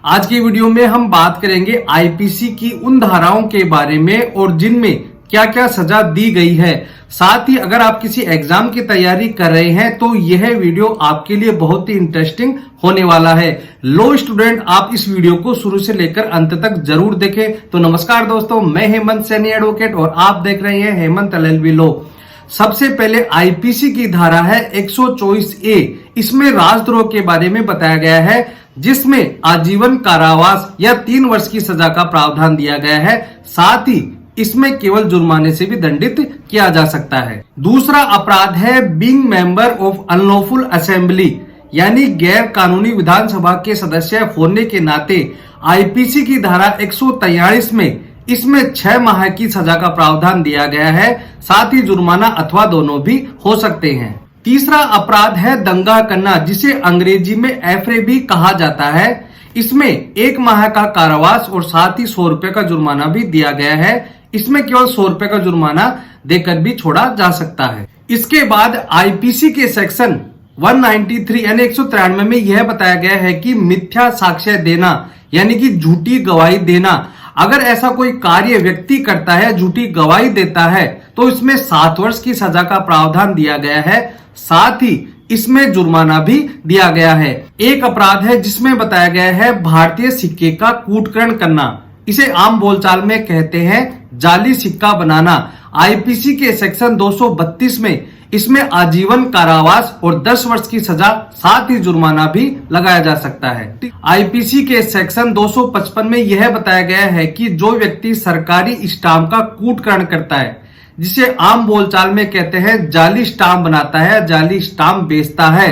आज की वीडियो में हम बात करेंगे आईपीसी की उन धाराओं के बारे में और जिनमें क्या क्या सजा दी गई है। साथ ही अगर आप किसी एग्जाम की तैयारी कर रहे हैं तो यह वीडियो आपके लिए बहुत ही इंटरेस्टिंग होने वाला है। लो स्टूडेंट, आप इस वीडियो को शुरू से लेकर अंत तक जरूर देखें। तो नमस्कार दोस्तों, मैं हेमंत सैनी एडवोकेट और आप देख रहे हैं हेमंत एलएलबी लो। सबसे पहले आईपीसी की धारा है 124A। इसमें राजद्रोह के बारे में बताया गया है, जिसमें आजीवन कारावास या 3 वर्ष की सजा का प्रावधान दिया गया है। साथ ही इसमें केवल जुर्माने से भी दंडित किया जा सकता है। दूसरा अपराध है being member of unlawful assembly, यानी गैर कानूनी विधानसभा के सदस्य होने के नाते आईपीसी की धारा 143 में इसमें 6 माह की सजा का प्रावधान दिया गया है। साथ ही जुर्माना अथवा दोनों भी हो सकते हैं। तीसरा अपराध है दंगा करना, जिसे अंग्रेजी में एफरे भी कहा जाता है। इसमें 1 माह का कारावास और साथ ही 100 रुपए का जुर्माना भी दिया गया है। इसमें केवल 100 रुपए का जुर्माना देकर भी छोड़ा जा सकता है। इसके बाद आईपीसी के सेक्शन 193 यानी 193 में यह बताया गया है कि मिथ्या साक्ष्य देना यानी कि झूठी गवाही देना, अगर ऐसा कोई कार्य व्यक्ति करता है, झूठी गवाही देता है, तो इसमें 7 वर्ष की सजा का प्रावधान दिया गया है। साथ ही इसमें जुर्माना भी दिया गया है। एक अपराध है जिसमें बताया गया है भारतीय सिक्के का कूटकरण करना, इसे आम बोलचाल में कहते हैं जाली सिक्का बनाना। आईपीसी के सेक्शन 232 में इसमें आजीवन कारावास और 10 वर्ष की सजा साथ ही जुर्माना भी लगाया जा सकता है। आईपीसी के सेक्शन 255 में यह बताया गया है कि जो व्यक्ति सरकारी स्टाम्प का कूटकरण करता है, जिसे आम बोलचाल में कहते हैं जाली स्टाम्प बनाता है, जाली स्टाम्प बेचता है,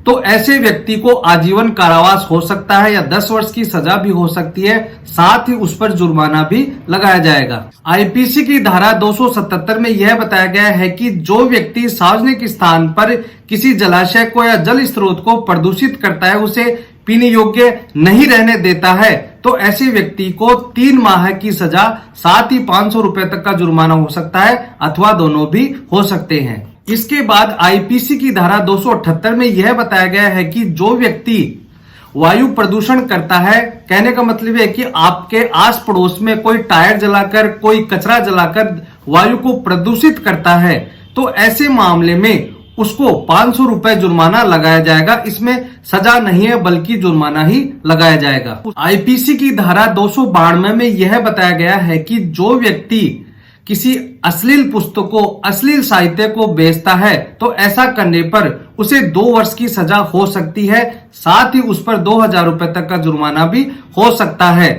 तो ऐसे व्यक्ति को आजीवन कारावास हो सकता है या 10 वर्ष की सजा भी हो सकती है। साथ ही उस पर जुर्माना भी लगाया जाएगा। आईपीसी की धारा 277 में यह बताया गया है कि जो व्यक्ति सार्वजनिक स्थान पर किसी जलाशय को या जल स्रोत को प्रदूषित करता है, उसे पीने योग्य नहीं रहने देता है, तो ऐसे व्यक्ति को 3 माह की सजा साथ ही 500 रुपए तक का जुर्माना हो सकता है अथवा दोनों भी हो सकते हैं। इसके बाद आईपीसी की धारा 278 में यह बताया गया है कि जो व्यक्ति वायु प्रदूषण करता है, कहने का मतलब है कि आपके आस पड़ोस में कोई टायर जलाकर, कोई कचरा जलाकर वायु को प्रदूषित करता है, तो ऐसे मामले में उसको 500 रुपए जुर्माना लगाया जाएगा। इसमें सजा नहीं है बल्कि जुर्माना ही लगाया जाएगा। आईपीसी की धारा 292 में यह बताया गया है कि जो व्यक्ति किसी अश्लील पुस्तकों, अश्लील साहित्य को बेचता है, तो ऐसा करने पर उसे 2 वर्ष की सजा हो सकती है। साथ ही उस पर 2000 रुपए तक का जुर्माना भी हो सकता है।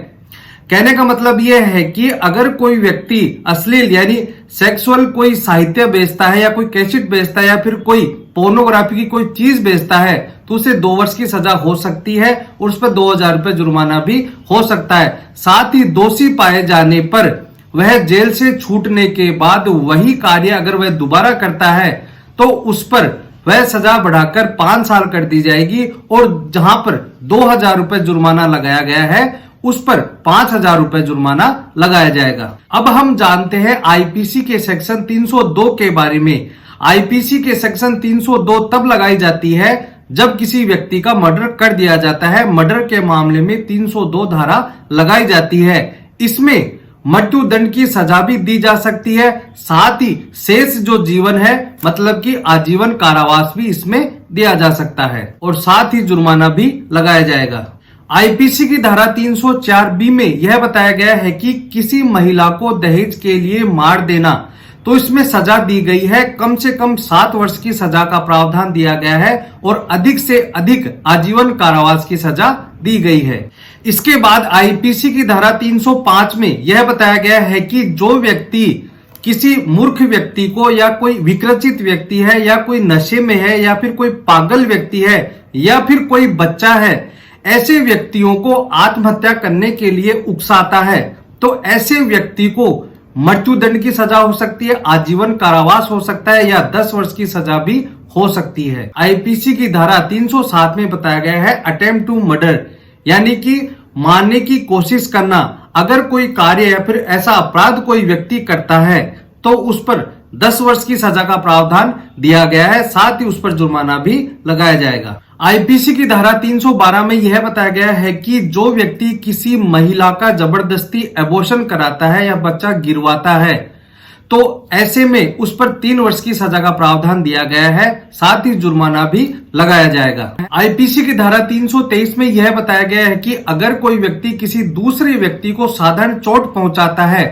कहने का मतलब यह है कि अगर कोई व्यक्ति अश्लील यानी सेक्सुअल कोई साहित्य बेचता है या कोई कैसेट बेचता है या फिर कोई पोर्नोग्राफी की कोई चीज बेचता है, तो उसे 2 वर्ष की सजा हो सकती है और उस पर 2000 रुपए जुर्माना भी हो सकता है। साथ ही दोषी पाए जाने पर वह जेल से छूटने के बाद वही कार्य अगर वह दोबारा करता है, तो उस पर वह सजा बढ़ाकर 5 साल कर दी जाएगी और जहां पर 2000 रुपए जुर्माना लगाया गया है, उस पर 5000 रुपए जुर्माना लगाया जाएगा। अब हम जानते हैं आईपीसी के सेक्शन 302 के बारे में। आईपीसी के सेक्शन 302 तब लगाई जाती है जब किसी व्यक्ति का मर्डर कर दिया जाता है। मर्डर के मामले में 302 धारा लगाई जाती है। इसमें मृत्यु दंड की सजा भी दी जा सकती है। साथ ही शेष जो जीवन है, मतलब कि आजीवन कारावास भी इसमें दिया जा सकता है और साथ ही जुर्माना भी लगाया जाएगा। आईपीसी की धारा 304B में यह बताया गया है कि किसी महिला को दहेज के लिए मार देना, तो इसमें सजा दी गई है कम से कम 7 वर्ष की सजा का प्रावधान दिया गया है और अधिक से अधिक आजीवन कारावास की सजा दी गई है। इसके बाद आईपीसी की धारा 305 में यह बताया गया है कि जो व्यक्ति किसी मूर्ख व्यक्ति को या कोई विकृचित व्यक्ति है या कोई नशे में है या फिर कोई पागल व्यक्ति है या फिर कोई बच्चा है, ऐसे व्यक्तियों को आत्महत्या करने के लिए उकसाता है, तो ऐसे व्यक्ति को मृत्यु दंड की सजा हो सकती है, आजीवन कारावास हो सकता है या 10 वर्ष की सजा भी हो सकती है। आईपीसी की धारा 307 में बताया गया है अटेम्प्ट टू मर्डर, यानी कि मारने की कोशिश करना। अगर कोई कार्य या फिर ऐसा अपराध कोई व्यक्ति करता है, तो उस पर 10 वर्ष की सजा का प्रावधान दिया गया है। साथ ही उस पर जुर्माना भी लगाया जाएगा। आईपीसी की धारा 312 में यह बताया गया है कि जो व्यक्ति किसी महिला का जबरदस्ती एबॉर्शन कराता है या बच्चा गिरवाता है तो ऐसे में उस पर 3 वर्ष की सजा का प्रावधान दिया गया है। साथ ही जुर्माना भी लगाया जाएगा। आईपीसी की धारा 323 में यह बताया गया है कि अगर कोई व्यक्ति किसी दूसरे व्यक्ति को साधारण चोट पहुंचाता है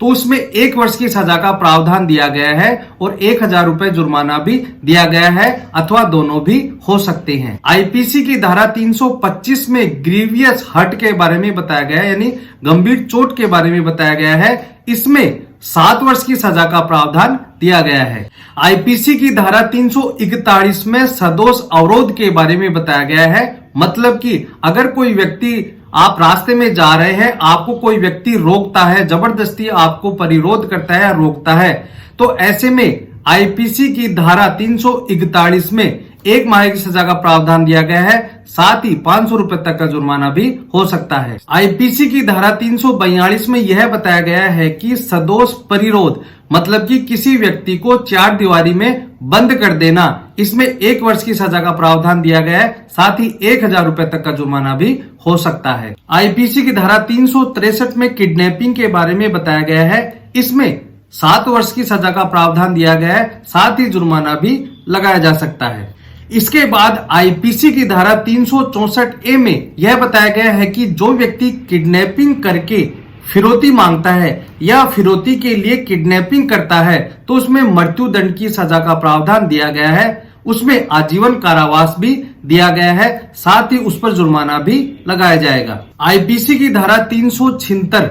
तो उसमें 1 वर्ष की सजा का प्रावधान दिया गया है और 1000 रुपए जुर्माना भी दिया गया है, अथवा दोनों भी हो सकते हैं। आईपीसी की धारा 325 में ग्रीवियस हर्ट के बारे में बताया गया है, यानी गंभीर चोट के बारे में बताया गया है। इसमें 7 वर्ष की सजा का प्रावधान दिया गया है। आईपीसी की धारा 341 में सदोष अवरोध के बारे में बताया गया है। मतलब कि अगर कोई व्यक्ति, आप रास्ते में जा रहे हैं, आपको कोई व्यक्ति रोकता है, जबरदस्ती आपको परिरोध करता है या रोकता है, तो ऐसे में आईपीसी की धारा 341 में 1 माह की सजा का प्रावधान दिया गया है। साथ ही 500 रुपए तक का जुर्माना भी हो सकता है। आईपीसी की धारा 342 में यह बताया गया है कि सदोष परिरोध, मतलब कि किसी व्यक्ति को 4 दीवारी में बंद कर देना, इसमें 1 वर्ष की सजा का प्रावधान दिया गया है। साथ ही 1000 रुपए तक का जुर्माना भी हो सकता है। आईपीसी की धारा 363 में किडनैपिंग के बारे में बताया गया है। इसमें 7 वर्ष की सजा का प्रावधान दिया गया है। साथ ही जुर्माना भी लगाया जा सकता है। इसके बाद आईपीसी की धारा 364A में यह बताया गया है कि जो व्यक्ति किडनैपिंग करके फिरौती मांगता है या फिरौती के लिए किडनैपिंग करता है तो उसमें मृत्यु दंड की सजा का प्रावधान दिया गया है। उसमें आजीवन कारावास भी दिया गया है। साथ ही उस पर जुर्माना भी लगाया जाएगा। आईपीसी की धारा 376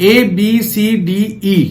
ABCDE,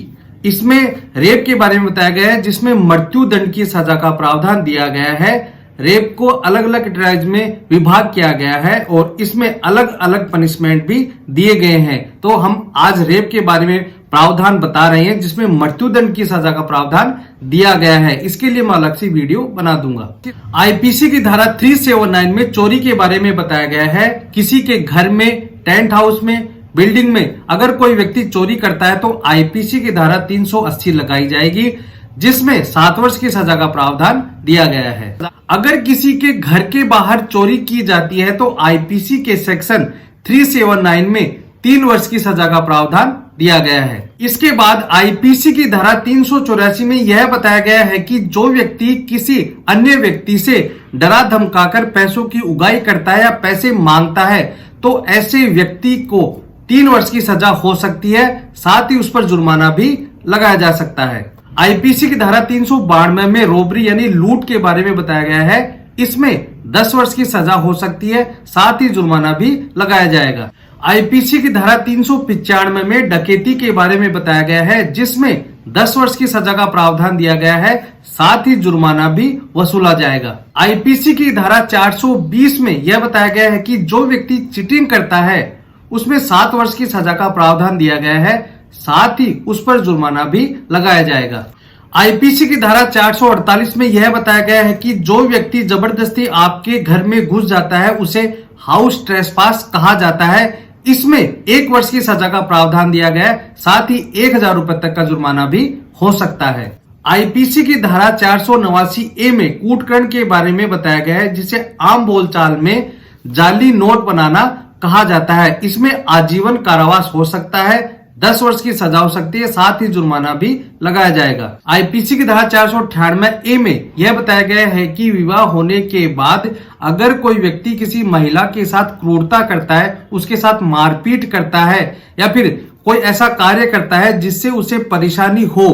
इसमें रेप के बारे में बताया गया है, जिसमें मृत्यु दंड की सजा का प्रावधान दिया गया है। रेप को अलग अलग कैटेगरीज में विभाग किया गया है और इसमें अलग अलग पनिशमेंट भी दिए गए हैं। तो हम आज रेप के बारे में प्रावधान बता रहे हैं, जिसमें मृत्युदंड की सजा का प्रावधान दिया गया है। इसके लिए मैं अलग से वीडियो बना दूंगा। आईपीसी की धारा 379 में चोरी के बारे में बताया गया है। किसी के घर में, टेंट हाउस में, बिल्डिंग में अगर कोई व्यक्ति चोरी करता है तो आईपीसी की धारा 380 लगाई जाएगी, जिसमें 7 वर्ष की सजा का प्रावधान दिया गया है। अगर किसी के घर के बाहर चोरी की जाती है तो आईपीसी के सेक्शन 379 में 3 वर्ष की सजा का प्रावधान दिया गया है। इसके बाद आईपीसी की धारा 384 में यह बताया गया है कि जो व्यक्ति किसी अन्य व्यक्ति से डरा धमकाकर पैसों की उगाही करता है या पैसे मांगता है तो ऐसे व्यक्ति को 3 वर्ष की सजा हो सकती है। साथ ही उस पर जुर्माना भी लगाया जा सकता है। आईपीसी की धारा 392 में रोबरी यानी लूट के बारे में बताया गया है। इसमें 10 वर्ष की सजा हो सकती है। साथ ही जुर्माना भी लगाया जाएगा। आईपीसी की धारा 395 में डकैती के बारे में बताया गया है, जिसमें 10 वर्ष की सजा का प्रावधान दिया गया है। साथ ही जुर्माना भी वसूला जाएगा। आईपीसी की धारा 420 में यह बताया गया है कि जो व्यक्ति चीटिंग करता है उसमें 7 वर्ष की सजा का प्रावधान दिया गया है। साथ ही उस पर जुर्माना भी लगाया जाएगा। आईपीसी की धारा 448 में यह बताया गया है कि जो व्यक्ति जबरदस्ती आपके घर में घुस जाता है उसे हाउस ट्रेसपास कहा जाता है। इसमें 1 वर्ष की सजा का प्रावधान दिया गया है। साथ ही 1000 रुपए तक का जुर्माना भी हो सकता है। आईपीसी की धारा 489A में कूटकर्ण के बारे में बताया गया है, जिसे आम बोलचाल में जाली नोट बनाना कहा जाता है। इसमें आजीवन कारावास हो सकता है, 10 वर्ष की सजा हो सकती है। साथ ही जुर्माना भी लगाया जाएगा। आईपीसी की धारा 498A में यह बताया गया है कि विवाह होने के बाद अगर कोई व्यक्ति किसी महिला के साथ क्रूरता करता है, उसके साथ मारपीट करता है या फिर कोई ऐसा कार्य करता है जिससे उसे परेशानी हो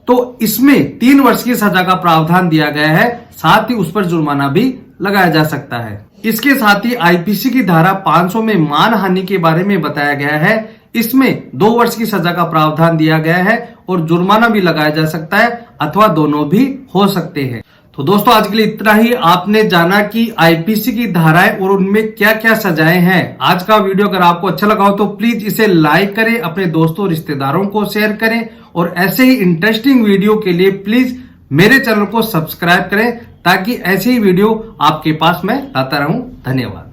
तो इसमें 3 वर्ष की सजा का प्रावधान दिया गया है। साथ ही उस पर जुर्माना भी लगाया जा सकता है। इसके साथ ही आईपीसी की धारा 500 में मानहानि के बारे में बताया गया है। इसमें 2 वर्ष की सजा का प्रावधान दिया गया है और जुर्माना भी लगाया जा सकता है, अथवा दोनों भी हो सकते हैं। तो दोस्तों आज के लिए इतना ही। आपने जाना कि आईपीसी की धाराएं और उनमें क्या क्या सजाएं हैं। आज का वीडियो अगर आपको अच्छा लगा हो तो प्लीज इसे लाइक करें, अपने दोस्तों रिश्तेदारों को शेयर करें और ऐसे ही इंटरेस्टिंग वीडियो के लिए प्लीज मेरे चैनल को सब्सक्राइब करें, ताकि ऐसे ही वीडियो आपके पास मैं लाता रहूं। धन्यवाद।